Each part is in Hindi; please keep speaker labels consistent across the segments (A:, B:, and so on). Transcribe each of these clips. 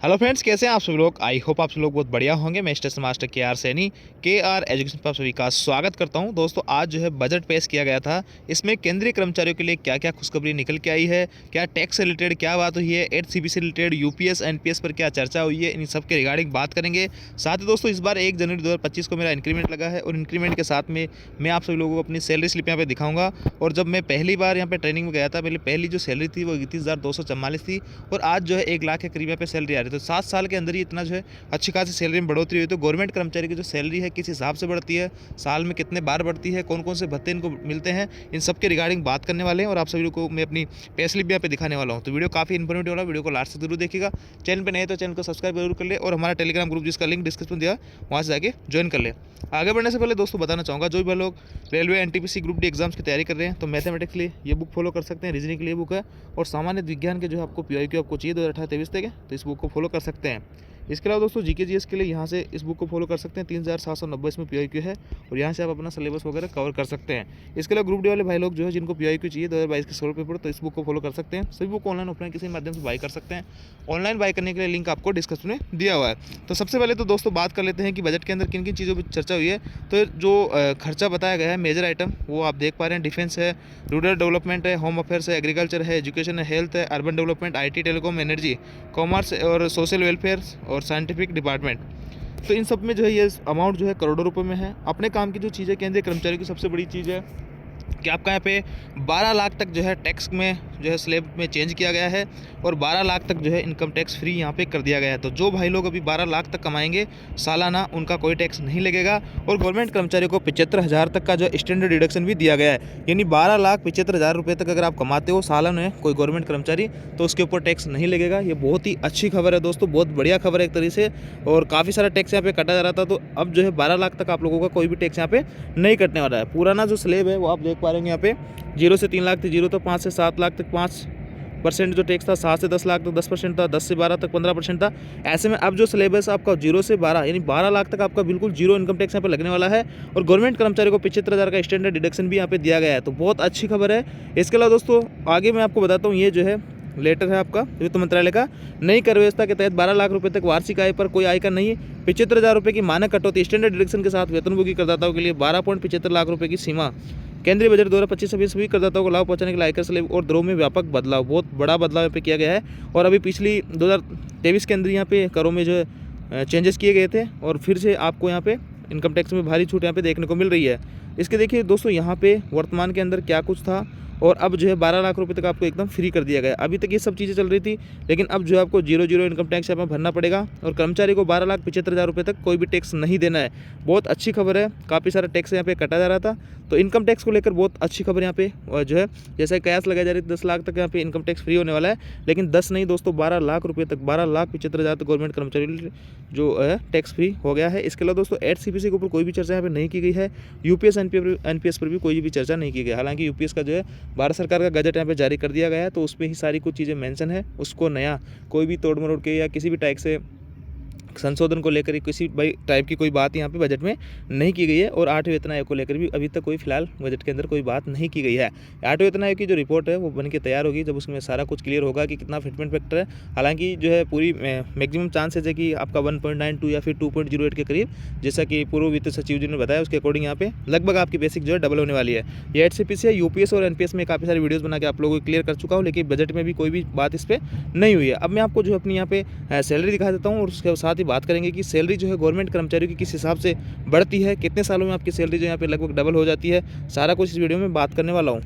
A: हेलो फ्रेंड्स, कैसे हैं आप सब लोग। आई होप आप सब लोग बहुत बढ़िया होंगे। मैं station master KR Saini KR education पर आप सभी का स्वागत करता हूं। दोस्तों, आज जो है बजट पेश किया गया था। इसमें केंद्रीय कर्मचारियों के लिए क्या क्या खुशखबरी निकल के आई है, क्या टैक्स से रिलेटेड क्या बात हुई है, 8CB से रिलेटेड UPS NPS पर क्या चर्चा हुई है, इन सब के रिगार्डिंग बात करेंगे। साथ ही दोस्तों, इस बार 1 जनवरी 2025 को मेरा इंक्रीमेंट लगा है और इंक्रीमेंट के साथ में मैं आप सभी लोगों को अपनी सैलरी स्लिप यहाँ पे दिखाऊंगा। और जब मैं पहली बार यहाँ पे ट्रेनिंग में गया था, पहली जो सैलरी थी वो 31,244 थी और आज जो है 1 लाख के करीब यहाँ पे सैलरी आ रही है। तो 7 साल के अंदर ही इतना जो है अच्छी खासी सैलरी में बढ़ोतरी हुई। तो गवर्नमेंट कर्मचारी की जो सैलरी है किस हिसाब से बढ़ती है, साल में कितने बार बढ़ती है, कौन कौन से भत्ते इनको मिलते हैं, इन सब के रिगार्डिंग बात करने वाले हैं। और आप सभी को मैं अपनी पे स्लिप भी यहाँ पे दिखाने वाला हूँ। तो वीडियो काफ़ी इन्फॉर्मेटिव वाला, वीडियो को लास्ट से जरूर देखिएगा। चैनल पर नए तो चैनल को सब्सक्राइब जरूर कर ले और हमारा टेलीग्राम ग्रुप जिसका लिंक डिस्क्रिप्शन दिया वहाँ से जाके ज्वाइन कर ले। आगे बढ़ने से पहले दोस्तों बताना चाहूँगा, जो भी लोग railway NTPC group D exams की तैयारी कर रहे हैं तो मैथमेटिक्स के लिए ये बुक फॉलो कर सकते हैं, रीजनिंग के लिए बुक है, और सामान्य विज्ञान के जो है आपको PYQ आपको चाहिए 2018-23 तक है तो इस बुक को फॉलो कर सकते हैं। इसके अलावा दोस्तों GK GS के लिए यहाँ से इस बुक को फॉलो कर सकते हैं। 3790 इसमें PYQ है और यहाँ से आप अपना सिलेबस वगैरह कवर कर सकते हैं। इसके अलावा ग्रुप डी वाले भाई लोग जो है जिनको PYQ चाहिए 2022 के सोल्व पेपर, तो इस बुक को फॉलो कर सकते हैं। सभी बुक ऑनलाइन ऑफलाइन किसी माध्यम से बाई कर सकते हैं। ऑनलाइन बाई करने के लिए लिंक आपको डिस्क्रिप्शन में दिया हुआ है। तो सबसे पहले तो दोस्तों बात कर लेते हैं कि बजट के अंदर किन किन चीज़ों पर चर्चा हुई है। तो जो खर्चा बताया गया है मेजर आइटम वो आप देख पा रहे हैं। डिफेंस है, रूरल डेवलपमेंट है, होम अफेयर्स है, एग्रीकल्चर है, एजुकेशन है, हेल्थ है, urban development, IT telecom, energy, commerce और सोशल वेलफेयर और साइंटिफिक डिपार्टमेंट। तो इन सब में जो है ये अमाउंट जो है करोड़ों रुपए में है। अपने काम की जो चीज़ है केंद्रीय कर्मचारियों की सबसे बड़ी चीज़ है कि आपका यहाँ पे 12 लाख तक जो है टैक्स में जो है स्लैब में चेंज किया गया है और 12 लाख तक जो है इनकम टैक्स फ्री यहाँ पे कर दिया गया है। तो जो भाई लोग अभी 12 लाख तक कमाएंगे सालाना, उनका कोई टैक्स नहीं लगेगा। और गवर्नमेंट कर्मचारियों को 75,000 तक का जो स्टैंडर्ड डिडक्शन भी दिया गया है, यानी 12,75,000 रुपये तक अगर आप कमाते हो सालाना कोई गवर्नमेंट कर्मचारी तो उसके ऊपर टैक्स नहीं लगेगा। ये बहुत ही अच्छी खबर है दोस्तों, बहुत बढ़िया खबर है एक तरीके से। और काफ़ी सारा टैक्स यहाँ पे काटा जा रहा था, तो अब जो है 12 लाख तक आप लोगों का कोई भी टैक्स यहाँ पे नहीं कटने वाला है। पुराना जो स्लैब है वो आप देख पा रहे हैं यहाँ पे 0 से 3 लाख थी, 0 तो 5 से 7 लाख तक 5% जो टैक्स था, 7 से 10 लाख तक 10% था, 10 से 12 तक 15% था। ऐसे में अब जो सिलेबस आपका 0 से 12 यानी 12 लाख तक आपका बिल्कुल जीरो इनकम टैक्स यहाँ पे लगने वाला है। और गवर्नमेंट कर्मचारी को 75,000 का स्टैंडर्ड डिडक्शन भी यहाँ पे दिया गया है, तो बहुत अच्छी खबर है। इसके अलावा दोस्तों आगे मैं आपको बताता हूँ, ये जो है लेटर है आपका वित्त मंत्रालय का। नई कर व्यवस्था के तहत 12 लाख रुपए तक वार्षिक आय पर कोई आयकर नहीं, 75,000 रुपये की मानक कटौती, स्टैंडर्ड डिडक्शन के साथ वेतनभोगी करदाताओं के लिए 12.75 लाख रुपए की सीमा। केंद्रीय बजट 2025-26 सभी करदाताओं को लाभ पहुंचाने के लिए आयकर स्लैब और दरों में व्यापक बदलाव, बहुत बड़ा बदलाव यहाँ पे किया गया है। और अभी पिछली 2023 के अंदर यहाँ पे करों में जो है चेंजेस किए गए थे और फिर से आपको यहाँ पे इनकम टैक्स में भारी छूट यहाँ पे देखने को मिल रही है। इसके देखिए दोस्तों यहाँ पे वर्तमान के अंदर क्या कुछ था और अब जो है 12 लाख रुपए तक आपको एकदम फ्री कर दिया गया। अभी तक ये सब चीज़ें चल रही थी, लेकिन अब जो है आपको 0 इनकम टैक्स यहाँ पर भरना पड़ेगा और कर्मचारी को 12,75,000 रुपये तक कोई भी टैक्स नहीं देना है। बहुत अच्छी खबर है। काफ़ी सारा टैक्स यहाँ पे काटा जा रहा था, तो इनकम टैक्स को लेकर बहुत अच्छी खबर यहाँ पे जो है जैसे कयास लगाई जा रही है 10 लाख तक यहाँ पे इनकम टैक्स फ्री होने वाला है। लेकिन 10 नहीं दोस्तों, 12 लाख रुपये तक, 12,75,000 तक गवर्नमेंट कर्मचारी जो है टैक्स फ्री हो गया है। इसके अलावा दोस्तों 8CPC के ऊपर कोई भी चर्चा यहाँ पे नहीं की गई है। UPS NPS पर भी कोई भी चर्चा नहीं की गई। हालांकि UPS का जो है भारत सरकार का गजट यहाँ पे जारी कर दिया गया है, तो उसमें ही सारी कुछ चीज़ें मेंशन है। उसको नया कोई भी तोड़ मरोड़ के या किसी भी टाइप से संशोधन को लेकर किसी भाई टाइप की कोई बात यहाँ पे बजट में नहीं की गई है। और 8वें वेतन आयोग को लेकर भी अभी तक कोई फिलहाल बजट के अंदर कोई बात नहीं की गई है। 8वें वेतन आयोग की जो रिपोर्ट है वो बन के तैयार होगी, जब उसमें सारा कुछ क्लियर होगा कि कितना फिटमेंट फैक्टर है। हालांकि जो है पूरी मैक्सिमम चांसेज है कि आपका 1.92 या फिर 2.08 के करीब, जैसा कि पूर्व वित्त सचिव जी ने बताया उसके अकॉर्डिंग यहाँ पे लगभग आपकी बेसिक जो है डबल होने वाली है। ये 8CPC है, UPS और NPS में काफ़ी सारी वीडियोज़ बना के आप लोगों को क्लियर कर चुका हूँ, लेकिन बजट में भी कोई भी बात इस पर नहीं हुई है। अब मैं आपको जो अपनी यहाँ पे सैलरी दिखा देता हूँ और उसके साथ ही बात करेंगे कि सैलरी जो है गवर्नमेंट कर्मचारियों की किस हिसाब से बढ़ती है, कितने सालों में आपकी सैलरी जो यहाँ पे लगभग डबल हो जाती है, सारा कुछ इस वीडियो में बात करने वाला हूँ।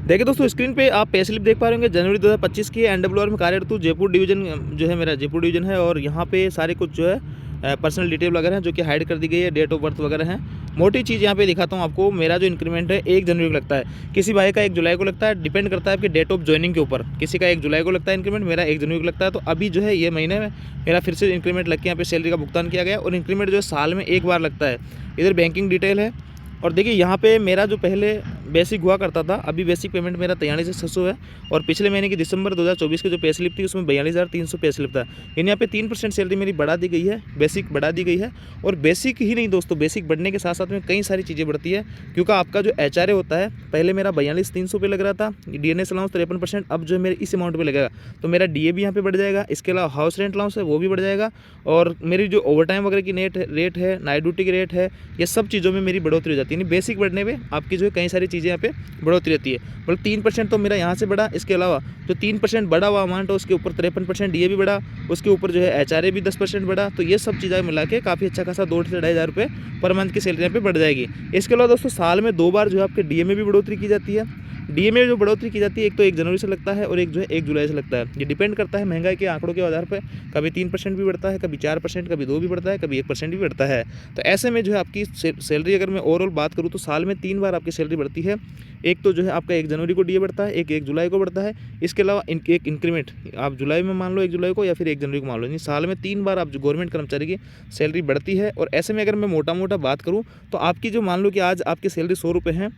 A: देखिए दोस्तों स्क्रीन पे आप पे स्लिप देख पा रहे होंगे। जनवरी 2025 की NWR में कार्यरत हूँ। जयपुर डिवीजन जो है मेरा जयपुर डिवीजन है और यहाँ पे सारे कुछ जो है पर्सनल डिटेल वगैरह हैं जो कि हाइड कर दी गई है, डेट ऑफ बर्थ वगैरह हैं। मोटी चीज़ यहाँ पे दिखाता हूँ आपको। मेरा जो इंक्रीमेंट है 1 जनवरी को लगता है, किसी भाई का 1 जुलाई को लगता है, डिपेंड करता है आपके डेट ऑफ ज्वाइनिंग के ऊपर। किसी का 1 जुलाई को लगता है इंक्रीमेंट, मेरा 1 जनवरी को लगता है। तो अभी जो है ये महीने में मेरा फिर से इंक्रीमेंट लग के यहाँ पे सैलरी का भुगतान किया गया और इंक्रीमेंट जो है साल में 1 बार लगता है। इधर बैंकिंग डिटेल है और देखिए यहाँ पे मेरा जो पहले बेसिक हुआ करता था, अभी बेसिक पेमेंट मेरा 43,600 है और पिछले महीने की दिसंबर 2024 की जो पे स्लिप थी उसमें 42,300 पे स्लिप था। यानी यहाँ पे 3% सैलरी मेरी बढ़ा दी गई है, बेसिक बढ़ा दी गई है। और बेसिक ही नहीं दोस्तों, बेसिक बढ़ने के साथ साथ में कई सारी चीज़ें बढ़ती है, क्योंकि आपका जो HRA होता है, पहले मेरा 42,300 पे लग रहा था, DNS अलाउंस 53%, अब जो मेरे इस अमाउंट पे लगेगा, तो मेरा DA भी यहाँ पे बढ़ जाएगा। इसके अलावा हाउस रेंट अलाउंस है वो भी बढ़ जाएगा, और मेरी जो ओवरटाइम वगैरह की रेट है, नाइट ड्यूटी की रेट है, ये सब चीज़ों में मेरी बढ़ोतरी हो जाती है। यानी बेसिक बढ़ने में आपकी जो है कई सारी चीज़ें यहाँ पे बढ़ोतरी रहती है। मतलब 3% तो मेरा यहाँ से बढ़ा, इसके अलावा जो 3% बढ़ा हुआ अमाउंट है उसके ऊपर 53% DA भी बढ़ा, उसके ऊपर जो है HRA भी 10% बढ़ा। तो ये सब चीज़ें मिला के काफ़ी अच्छा खासा 2 से 2,500 रुपये पर मंथ की सैलरी यहाँ पे बढ़ जाएगी। इसके अलावा दोस्तों साल में 2 बार जो है आपके DA में भी बढ़ोतरी की जाती है। DA में जो बढ़ोतरी की जाती है, एक तो 1 जनवरी से लगता है और एक जो है 1 जुलाई से लगता है। ये डिपेंड करता है महंगाई के आंकड़ों के आधार पर, कभी 3% भी बढ़ता है, कभी 4%, कभी 2 भी बढ़ता है, कभी 1% भी बढ़ता है। तो ऐसे में जो है आपकी सैलरी, अगर मैं ओवरऑल बात करूँ तो साल में 3 बार आपकी सैलरी बढ़ती है। एक तो जो है आपका 1 जनवरी को DA बढ़ता है, एक 1 जुलाई को बढ़ता है। इसके अलावा एक इंक्रीमेंट आप जुलाई में मान लो 1 जुलाई को, या फिर 1 जनवरी को मान लो। यानी साल में 3 बार आप जो गवर्नमेंट कर्मचारी की सैलरी बढ़ती है। और ऐसे में अगर मैं मोटा बात करूँ तो आपकी जो, मान लो कि आज आपकी सैलरी 100 रुपये है,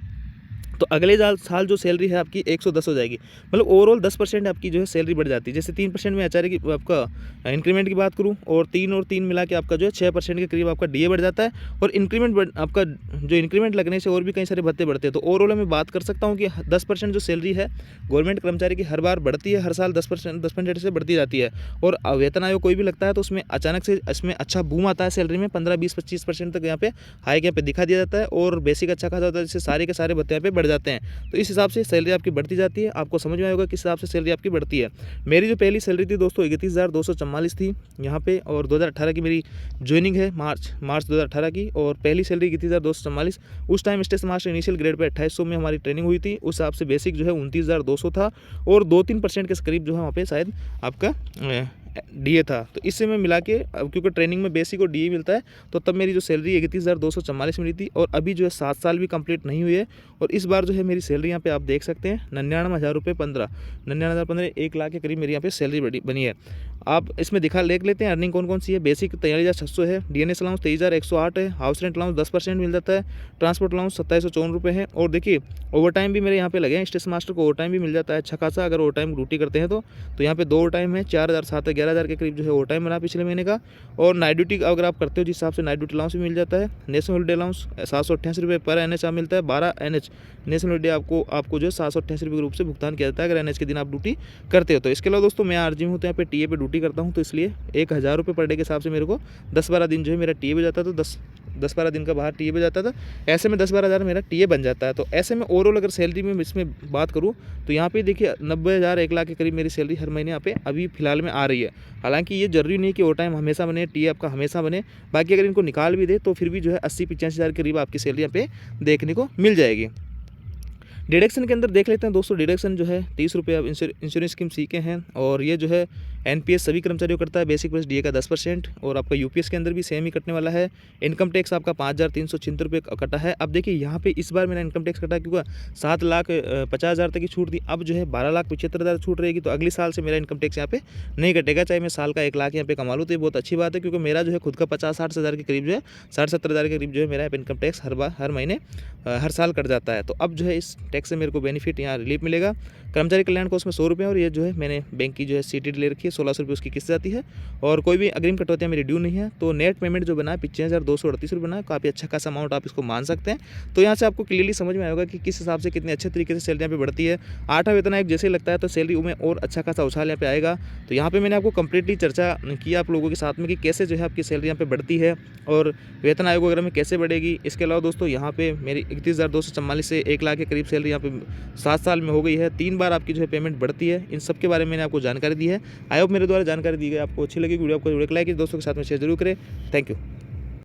A: तो अगले साल जो सैलरी है आपकी 110 हो जाएगी। मतलब ओवरऑल 10% आपकी जो है सैलरी बढ़ जाती है। जैसे 3% में HRA की आपका इंक्रीमेंट की बात करूँ, और 3 मिला के आपका जो है 6% के करीब आपका DA बढ़ जाता है। और इंक्रीमेंट आपका जो इंक्रीमेंट लगने से और भी कई सारे भत्ते बढ़ते हैं। तो ओवरऑल मैं बात कर सकता हूँ कि 10% जो सैलरी है गवर्नमेंट कर्मचारी की हर बार बढ़ती है, हर साल 10% से बढ़ती जाती है। और वेतन आयोग कोई भी लगता है तो उसमें अचानक से इसमें अच्छा बूम आता है सैलरी में, 15, 20, 25% तक यहाँ पे हाइक यहाँ पे दिखा दिया जाता है। और बेसिक अच्छा खासा होता है, जिससे सारे के सारे भत्ते यहाँ पे बढ़ जाते हैं। तो इस हिसाब से सैलरी आपकी बढ़ती जाती है। आपको समझ में आएगा किस हिसाब से सैलरी आपकी बढ़ती है। मेरी जो पहली सैलरी थी दोस्तों 31,244 थी यहाँ पे, और 2018 की मेरी ज्वाइनिंग है, मार्च 2018 की। और पहली सैलरी 31,244। उस time station master initial grade pay 2800 में हमारी ट्रेनिंग हुई थी। उस हिसाब से बेसिक जो है 29,200 था, और 2-3% के करीब जो है वहाँ पे शायद आपका DA था। तो इससे में मिला के, क्योंकि ट्रेनिंग में बेसिक और DA मिलता है, तो तब मेरी जो सैलरी 31,244 मिली थी। और अभी जो है 7 साल भी कंप्लीट नहीं हुई है। और इस बार जो है मेरी सैलरी यहाँ पे आप देख सकते हैं 99,000 रुपये 99,015, 1 लाख के करीब मेरी यहाँ पे सैलरी बनी है। आप इसमें देख लेते हैं अर्निंग कौन कौन सी है। बेसिक 43,600 है, DNS अलाउंस 23,108 है, हाउस रेंट अलाउंस 10% मिल जाता है, ट्रांसपोर्ट अलाउंस 2754 रुपये है। और देखिए ओवर टाइम भी मेरे यहाँ पे लगे हैं, स्टेशन मास्टर को ओवर टाइम भी मिल जाता है अच्छा खासा, अगर ओवर टाइम ड्यूटी करते हैं तो यहाँ पे 2 ओवर टाइम है, 4,007 11,000 के करीब जो है ओवर टाइम बना पिछले महीने का। और नाइट ड्यूटी अगर आप करते हो जिस हिसाब से नाइट ड्यूटी अलाउंस भी मिल जाता है। नेशनल हॉलीडे अलाउंस 788 रुपये पर NH आप मिलता है, 12 NH नेशनल हॉलीडे आपको जो है 788 रुपये के रूप से भुगतान किया जाता है अगर NH के दिन आप ड्यूटी करते हो तो। इसके अलावा दोस्तों मैं RG हूँ, तो यहाँ पे TA पे ड्यूटी करता हूँ, तो इसलिए 1,000 रुपये पर डे के हिसाब से मेरे को 10-12 दिन जो है मेरा TA पे जाता है। तो 10-12 दिन का बाहर TA पे जाता था, ऐसे में 10-12 हज़ार मेरा TA बन जाता है। तो ऐसे में ओवरऑल अगर सैलरी में इसमें बात करूँ तो यहाँ पे देखिए 90,000 1 लाख के करीब मेरी सैलरी हर महीने यहाँ पे अभी फिलहाल में आ रही है। हालांकि ये जरूरी नहीं कि ओवर टाइम हमेशा बने, TA आपका हमेशा बने। बाकी अगर इनको निकाल भी दे तो फिर भी जो है 80-85 हज़ार के करीब आपकी सैलरी यहाँ पे देखने को मिल जाएगी। डिडक्शन के अंदर देख लेते हैं दोस्तों। डिडक्शन जो है 30 रुपये अब इंश्योरेंस स्कीम सीखे हैं, और ये जो है NPS सभी कर्मचारियों करता है, बेसिक प्लस DA का 10%। और आपका UPS के अंदर भी सेम ही कटने वाला है। इनकम टैक्स आपका 5,376 रुपये कटा है। अब देखिए यहाँ पे इस बार मेरा इनकम टैक्स कटा क्योंकि 7,50,000 तक की छूट थी, अब जो है 12,75,000 छूट रहेगी। तो अगले साल से मेरा इनकम टैक्स यहाँ पे नहीं कटेगा, चाहे मैं साल का 1 लाख यहाँ पे कमा लूँ। तो ये बहुत अच्छी बात है, क्योंकि मेरा जो है खुद का 50-60 हज़ार के करीब जो है 60-70 हज़ार के करीब जो है मेरा इनकम टैक्स हर महीने हर साल कट जाता है। तो अब जो है इस टैक्स से मेरे को बेनिफिट यहाँ रिलीफ मिलेगा। कर्मचारी कल्याण कोष में 100 रुपये, और ये जो है मैंने बैंक की जो है CTD ले रखी है, 1,600 रुपये उसकी किस्त जाती है। और कोई भी अग्रिम कटौतियाँ मेरी ड्यू नहीं है। तो नेट पेमेंट जो बना है 25,238 रुपये बना है, काफ़ी अच्छा खासा अमाउंट आप इसको मान सकते हैं। तो यहाँ से आपको क्लियरली समझ में आएगा कि किस हिसाब से कितने अच्छे तरीके से सैलरी यहाँ पे बढ़ती है। 8वां वेतन आयोग जैसे लगता है तो सैलरी में और अच्छा खासा उछाल यहाँ पे आएगा। तो यहाँ पे मैंने आपको कंप्लीटली चर्चा की आप लोगों के साथ में कि कैसे जो है आपकी सैलरी यहाँ पे बढ़ती है और वेतन आयोग वगैरह में कैसे बढ़ेगी। इसके अलावा दोस्तों यहाँ पे मेरी 31,244 से 1 लाख के करीब सैलरी यहाँ पे 7 साल में हो गई है। 3 बार आपकी जो है पेमेंट बढ़ती है। इन सब के बारे में मैंने आपको जानकारी दी है। आई होप मेरे द्वारा जानकारी दी गई आपको अच्छी लगी। वीडियो आपको लाइक दोस्तों के साथ में शेयर जरूर करें। Thank you.